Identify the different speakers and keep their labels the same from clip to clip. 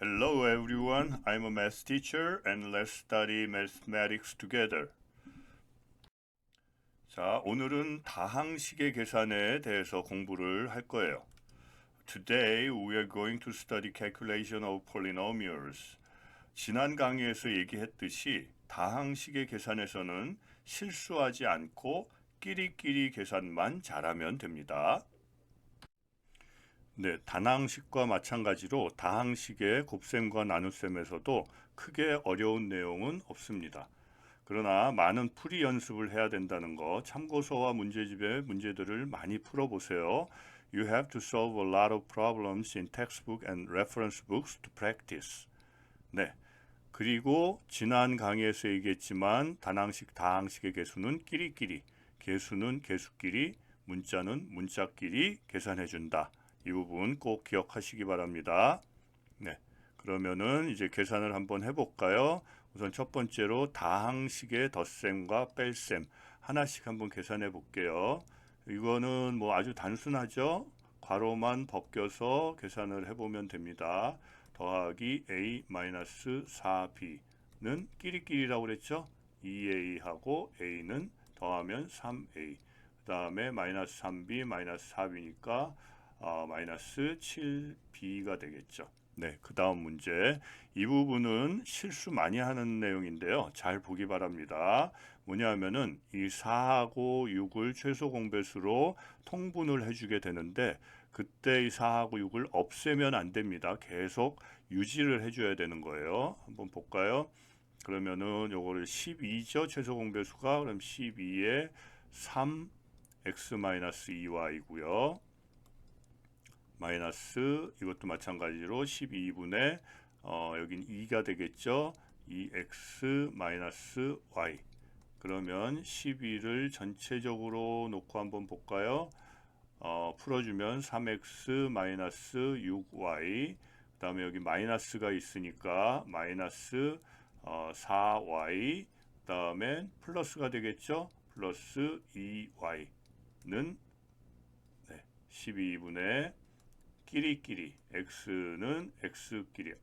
Speaker 1: Hello everyone, I'm a math teacher and let's study mathematics together. 자, 오늘은 다항식의 계산에 대해서 공부를 할 거예요. Today we are going to study calculation of polynomials. 지난 강의에서 얘기했듯이 다항식의 계산에서는 실수하지 않고 끼리끼리 계산만 잘하면 됩니다. 네, 단항식과 마찬가지로 다항식의 곱셈과 나눗셈에서도 크게 어려운 내용은 없습니다. 그러나 많은 풀이 연습을 해야 된다는 거, 참고서와 문제집의 문제들을 많이 풀어보세요. You have to solve a lot of problems in textbook and reference books to practice. 네, 그리고 지난 강의에서 얘기했지만 단항식, 다항식의 개수는 끼리끼리, 개수는 개수끼리, 문자는 문자끼리 계산해준다. 이 부분 꼭 기억하시기 바랍니다. 네, 그러면은 이제 계산을 한번 해볼까요? 우선 첫 번째로 다항식의 덧셈과 뺄셈 하나씩 한번 계산해 볼게요. 이거는 뭐 아주 단순하죠? 괄호만 벗겨서 계산을 해보면 됩니다. 더하기 a-4b는 끼리끼리라고 그랬죠? 2a하고 a는 더하면 3a. 그 다음에 마이너스 3b 마이너스 4b니까 마이너스 7b가 되겠죠. 네, 그 다음 문제. 이 부분은 실수 많이 하는 내용인데요. 잘 보기 바랍니다. 뭐냐면은 이 4하고 6을 최소 공배수로 통분을 해주게 되는데 그때 이 4하고 6을 없애면 안 됩니다. 계속 유지를 해줘야 되는 거예요. 한번 볼까요? 그러면은 요거를 12죠. 최소 공배수가 그럼 12에 3 x-2y고요. 마이너스 이것도 마찬가지로 12분의 여긴 2가 되겠죠. 2x 마이너스 y. 그러면 12를 전체적으로 놓고 한번 볼까요? 풀어주면 3x 마이너스 6y. 그 다음에 여기 마이너스가 있으니까 마이너스 4y. 그 다음에 플러스가 되겠죠. 플러스 2y는 12분의 끼리끼리 x는 x끼리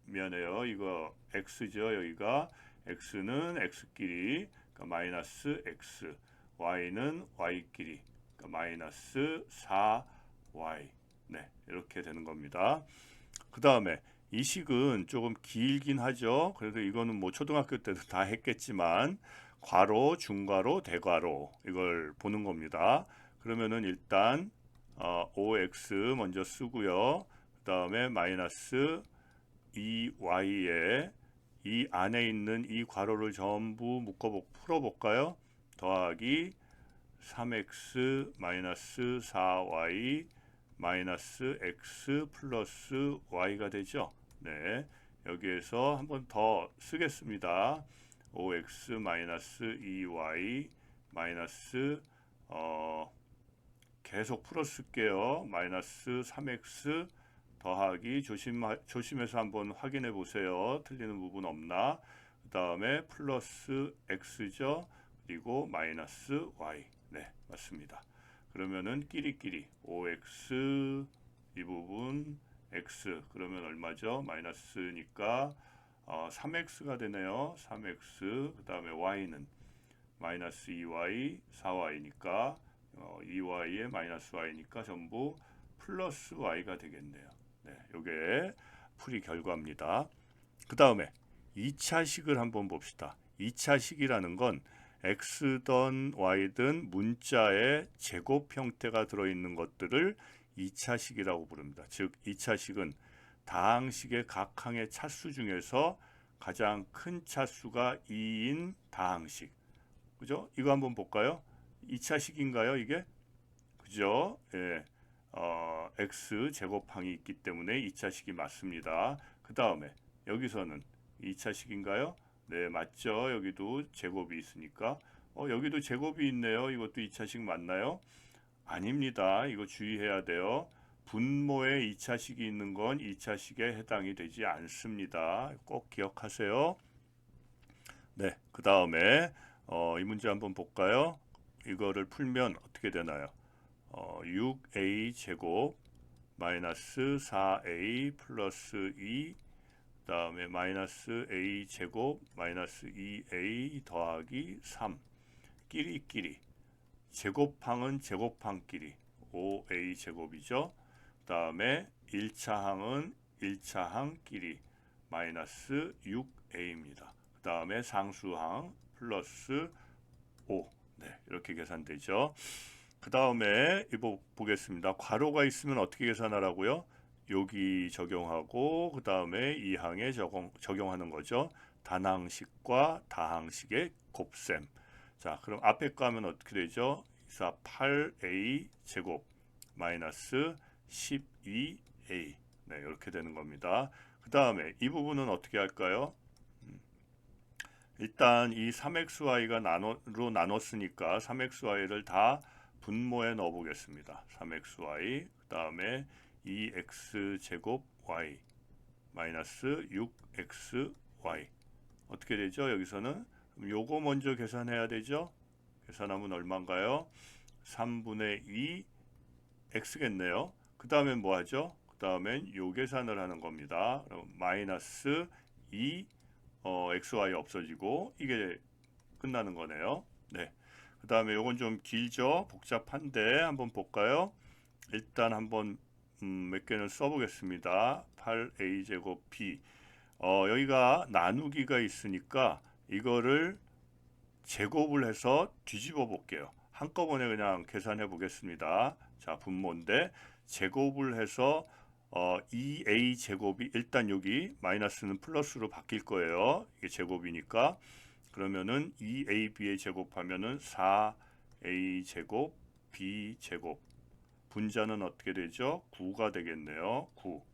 Speaker 1: 미안해요. 이거 x죠. 여기가 x는 x끼리 그러니까 마이너스 x y는 y끼리 그러니까 마이너스 4y 네 이렇게 되는 겁니다. 그 다음에 이 식은 조금 길긴 하죠. 그래도 이거는 뭐 초등학교 때도 다 했겠지만 괄호, 중괄호, 대괄호 이걸 보는 겁니다. 그러면은 일단 OX 먼저 쓰고요. 그 다음에 마이너스 2Y에 이 안에 있는 이 괄호를 전부 풀어볼까요? 더하기 3X 마이너스 4Y 마이너스 X 플러스 Y가 되죠. 네, 여기에서 한번 더 쓰겠습니다. OX 마이너스 2Y 마이너스 계속 풀어쓸게요. 마이너스 3x 더하기 조심해서 한번 확인해 보세요. 틀리는 부분 없나? 그 다음에 플러스 x죠. 그리고 마이너스 y. 네, 맞습니다. 그러면은 끼리끼리 5x 이 부분 x 그러면 얼마죠? 마이너스니까 3x가 되네요. 3x 그 다음에 y는 마이너스 2y 4y니까 2y에 마이너스 y니까 전부 플러스 y가 되겠네요. 네, 요게 풀이 결과입니다. 그 다음에 2차식을 한번 봅시다. 2차식이라는 건 x든 y든 문자의 제곱 형태가 들어있는 것들을 2차식이라고 부릅니다. 즉 2차식은 다항식의 각 항의 차수 중에서 가장 큰 차수가 2인 다항식. 그죠? 이거 한번 볼까요? 2차식인가요, 이게? 그죠? 예. x 제곱항이 있기 때문에 2차식이 맞습니다. 그 다음에 여기서는 2차식인가요? 네, 맞죠. 여기도 제곱이 있으니까. 여기도 제곱이 있네요. 이것도 2차식 맞나요? 아닙니다. 이거 주의해야 돼요. 분모에 2차식이 있는 건 2차식에 해당이 되지 않습니다. 꼭 기억하세요. 네, 그 다음에 이 문제 한번 볼까요? 이거를 풀면 어떻게 되나요? 6a 제곱 마이너스 4a 플러스 2 그다음에 마이너스 a 제곱 마이너스 2a 더하기 3 끼리끼리 제곱항은 제곱항끼리 5a 제곱이죠. 그다음에 1차항은 1차항끼리 마이너스 6a입니다. 그다음에 상수항 플러스 5. 네, 이렇게 계산되죠. 그다음에 이거 보겠습니다. 괄호가 있으면 어떻게 계산하라고요? 여기 적용하고 그다음에 이 항에 적용하는 거죠. 단항식과 다항식의 곱셈. 자, 그럼 앞에 거 하면 어떻게 되죠? 8a 제곱 마이너스 12a. 네, 이렇게 되는 겁니다. 그 다음에 이 부분은 어떻게 할까요? 일단 이 3xy가 로 나눴으니까 3xy를 다 분모에 넣어 보겠습니다. 3xy 그 다음에 2x 제곱 y 마이너스 6xy 어떻게 되죠? 여기서는 요거 먼저 계산해야 되죠? 계산하면 얼마인가요? 3분의 2 x겠네요. 그 다음에 뭐 하죠? 그 다음엔 요 계산을 하는 겁니다. 그럼 마이너스 2 xy 없어지고 이게 끝나는 거네요. 네. 그 다음에 요건 좀 길죠? 복잡한데 한번 볼까요? 일단 한번 몇 개는 써보겠습니다. 8a 제곱 b 여기가 나누기가 있으니까 이거를 제곱을 해서 뒤집어 볼게요. 한꺼번에 그냥 계산해 보겠습니다. 자, 분모인데 제곱을 해서 2a 제곱이 일단 여기 마이너스는 플러스로 바뀔 거예요. 이게 제곱이니까 그러면은 2ab에 제곱하면은 4a 제곱 b 제곱 분자는 어떻게 되죠? 9가 되겠네요. 9.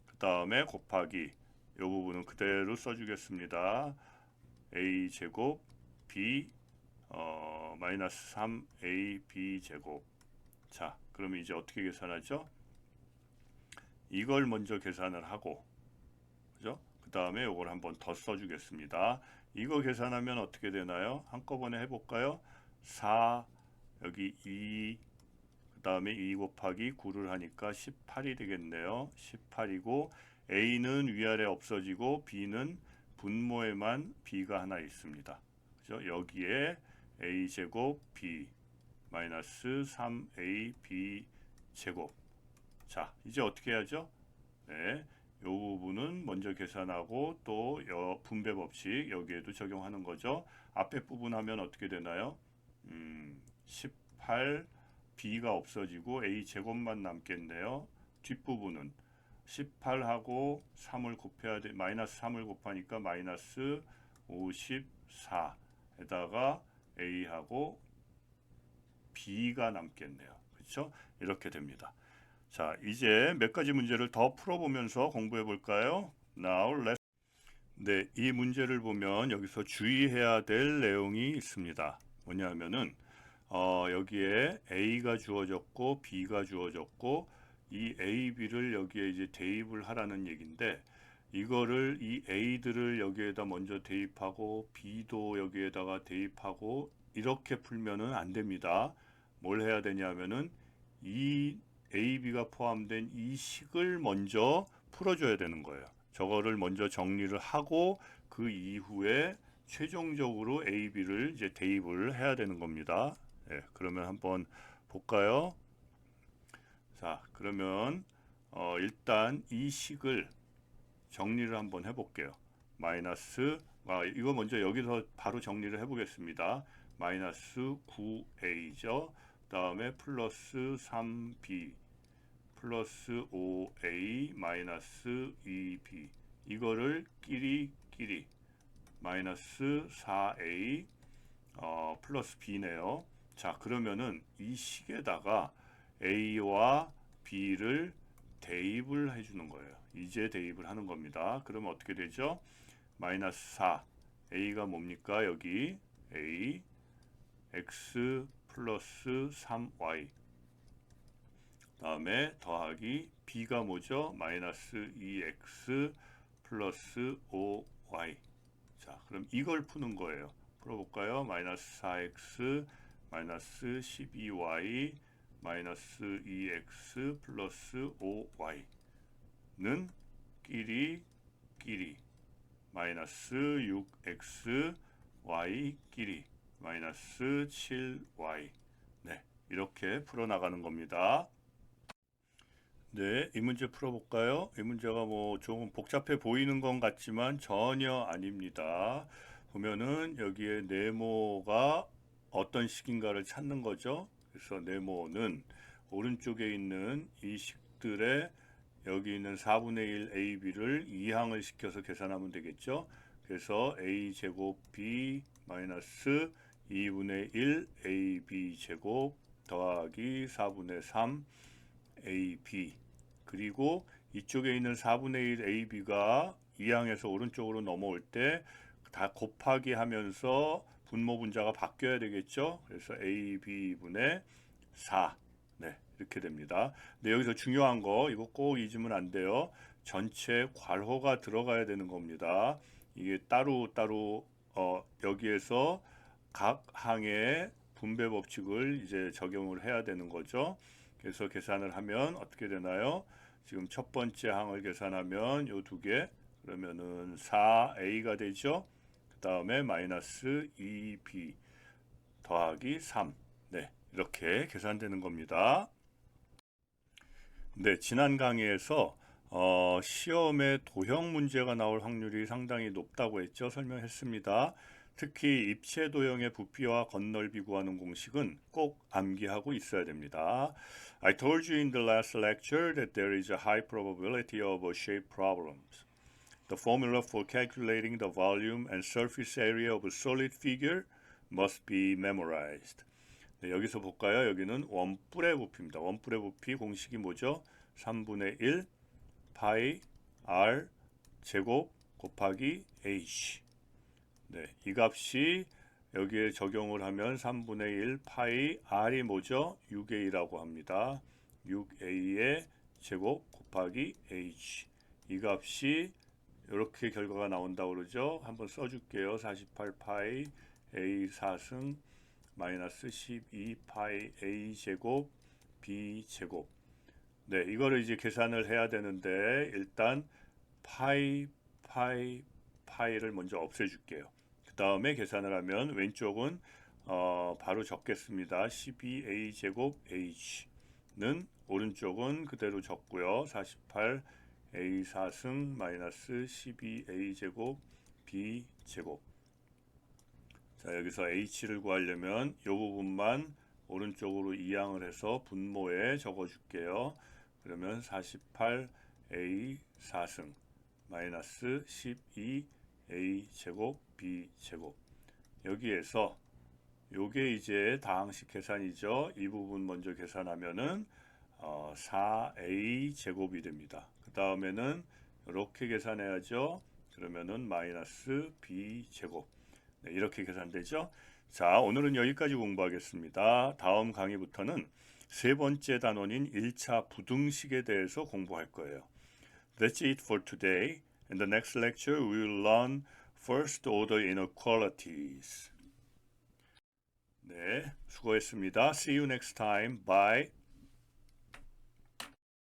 Speaker 1: 그 다음에 곱하기 이 부분은 그대로 써주겠습니다. a 제곱 b 마이너스 3ab 제곱. 자, 그러면 이제 어떻게 계산하죠? 이걸 먼저 계산을 하고, 그죠? 그 다음에 이걸 한번 더 써주겠습니다. 이거 계산하면 어떻게 되나요? 한꺼번에 해볼까요? 4 여기 2 그 다음에 2 곱하기 9를 하니까 18이 되겠네요. 18이고 a는 위아래 없어지고 b는 분모에만 b가 하나 있습니다. 그죠? 여기에 a 제곱 b 마이너스 3ab 제곱. 자, 이제 어떻게 해야죠? 네, 이 부분은 먼저 계산하고 또 분배 법칙 여기에도 적용하는 거죠. 앞에 부분 하면 어떻게 되나요? 18 b가 없어지고 a 제곱만 남겠네요. 뒷부분은 18하고 3을 곱해야 돼. 마이너스 3을 곱하니까 마이너스 54에다가 a하고 b가 남겠네요. 그렇죠? 이렇게 됩니다. 자, 이제 몇 가지 문제를 더 풀어보면서 공부해 볼까요? Now let's. 네, 이 문제를 보면 여기서 주의해야 될 내용이 있습니다. 뭐냐면은 여기에 A가 주어졌고 B가 주어졌고 이 A, B를 여기에 이제 대입을 하라는 얘기인데 이거를 이 A들을 여기에다 먼저 대입하고 B도 여기에다가 대입하고 이렇게 풀면은 안 됩니다. 뭘 해야 되냐면은 이 A, B가 포함된 이 식을 먼저 풀어줘야 되는 거예요. 저거를 먼저 정리를 하고 그 이후에 최종적으로 A, B를 이제 대입을 해야 되는 겁니다. 네, 그러면 한번 볼까요? 자, 그러면 일단 이 식을 정리를 한번 해볼게요. 마이너스 이거 먼저 여기서 바로 정리를 해보겠습니다. 마이너스 9a죠. 다음에 플러스 3b 플러스 5a 마이너스 2b 이거를 끼리 마이너스 4a 플러스 b네요. 자, 그러면은 이 식에다가 a와 b를 대입을 해주는 거예요. 이제 대입을 하는 겁니다. 그러면 어떻게 되죠? 마이너스 4 a가 뭡니까? 여기 a x 플러스 3y 다음에 더하기 b가 뭐죠? 마이너스 2x 플러스 5y. 자, 그럼 이걸 푸는 거예요. 풀어볼까요? 마이너스 4x 마이너스 12y 마이너스 2x 플러스 5y는 끼리 마이너스 6x y 끼리 마이너스 7y. 네, 이렇게 풀어나가는 겁니다. 네, 이 문제 풀어볼까요? 이 문제가 뭐 조금 복잡해 보이는 것 같지만 전혀 아닙니다. 보면은 여기에 네모가 어떤 식인가를 찾는 거죠. 그래서 네모는 오른쪽에 있는 이 식들의 여기 있는 4분의 1 AB를 이항을 시켜서 계산하면 되겠죠. 그래서 A 제곱 B 마이너스 2분의 1 AB 제곱 더하기 4분의 3 AB 그리고 이쪽에 있는 4분의 1 AB가 이항에서 오른쪽으로 넘어올 때 다 곱하기 하면서 분모 분자가 바뀌어야 되겠죠. 그래서 AB분의 4. 네, 이렇게 됩니다. 근데 여기서 중요한 거 이거 꼭 잊으면 안 돼요. 전체 괄호가 들어가야 되는 겁니다. 이게 따로 여기에서 각 항의 분배 법칙을 이제 적용을 해야 되는 거죠. 그래서 계산을 하면 어떻게 되나요? 지금 첫 번째 항을 계산하면 요 두 개 그러면은 4a가 되죠. 그 다음에 마이너스 2b 더하기 3. 네, 이렇게 계산되는 겁니다. 네, 지난 강의에서 시험에 도형 문제가 나올 확률이 상당히 높다고 했죠. 설명했습니다. 특히 입체 도형의 부피와 건널비 구하는 공식은 꼭 암기하고 있어야 됩니다. I told you in the last lecture that there is a high probability of shape problems. The formula for calculating the volume and surface area of a solid figure must be memorized. 네, 여기서 볼까요? 여기는 원뿔의 부피입니다. 원뿔의 부피 공식이 뭐죠? 3분의 1 파이 r 제곱 곱하기 h. 네, 이 값이 여기에 적용을 하면 3분의 1 파이 r이 뭐죠? 6a라고 합니다. 6a의 제곱 곱하기 h. 이 값이 이렇게 결과가 나온다고 그러죠. 한번 써줄게요. 48 파이 a 4승 마이너스 12 파이 a 제곱 b 제곱. 네, 이거를 이제 계산을 해야 되는데 일단 파이를 먼저 없애줄게요. 그 다음에 계산을 하면 왼쪽은 바로 적겠습니다. 12a 제곱 h는 오른쪽은 그대로 적고요. 48 a 4승 마이너스 12a 제곱 b 제곱. 자, 여기서 h를 구하려면 이 부분만 오른쪽으로 이항을 해서 분모에 적어줄게요. 그러면 48a 4승 마이너스 12a 제곱 b 제곱. 여기에서 요게 이제 다항식 계산이죠. 이 부분 먼저 계산하면은 4a 제곱이 됩니다. 그 다음에는 이렇게 계산해야죠. 그러면은 마이너스 b 제곱. 네, 이렇게 계산되죠. 자, 오늘은 여기까지 공부하겠습니다. 다음 강의부터는 세 번째 단원인 1차 부등식에 대해서 공부할 거예요. That's it for today. In the next lecture, we will learn first order inequalities. 네, 수고했습니다. See you next time. Bye.